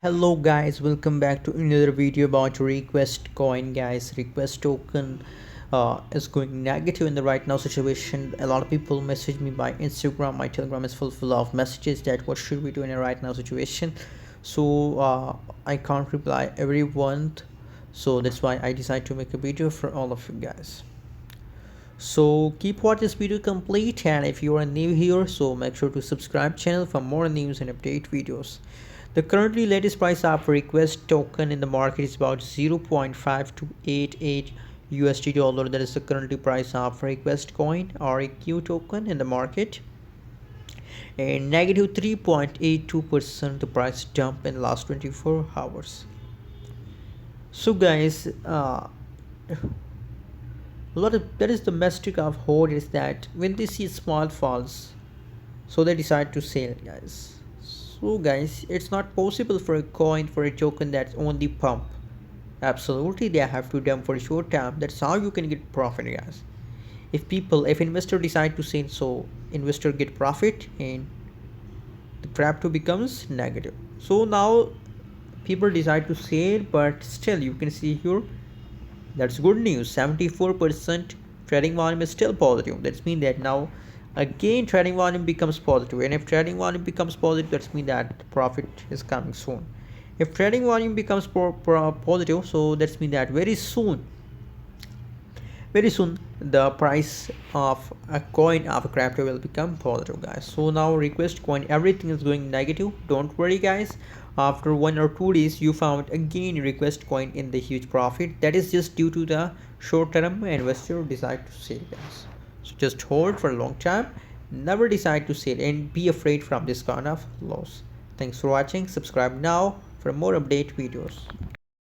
Hello guys, welcome back to another video about request coin. Guys, request token is going negative in the right now situation. A lot of people message me by Instagram. My Telegram is full of messages that what should we do in a right now situation. So I can't reply everyone, so that's why I decided to make a video for all of you guys. So keep watch this video complete, and if you are new here, so make sure to subscribe channel for more news and update videos. The currently latest price of request token in the market is about 0.5288 USD dollar. That is the currently price of request coin or REQ token in the market, and negative 3.82% the price dump in the last 24 hours. So guys, that is the mystic of hold is that when they see small falls, so they decide to sell, guys. So guys, it's not possible for a coin, for a token that's only pump. Absolutely, they have to dump for a short time. That's how you can get profit, guys. If investor decide to sell, so investor get profit and the crypto becomes negative. So now people decide to sell, but still you can see here, that's good news. 74% trading volume is still positive. That's mean that now again trading volume becomes positive, and if trading volume becomes positive, that's mean that profit is coming soon. If trading volume becomes positive, so that's mean that very soon the price of a coin of a crypto will become positive, guys. So now request coin, everything is going negative. Don't worry, guys. After 1 or 2 days you found again request coin in the huge profit. That is just due to the short-term investor decide to sell, guys. So just hold for a long time, never decide to sell, and be afraid from this kind of loss. Thanks for watching. Subscribe now for more update videos.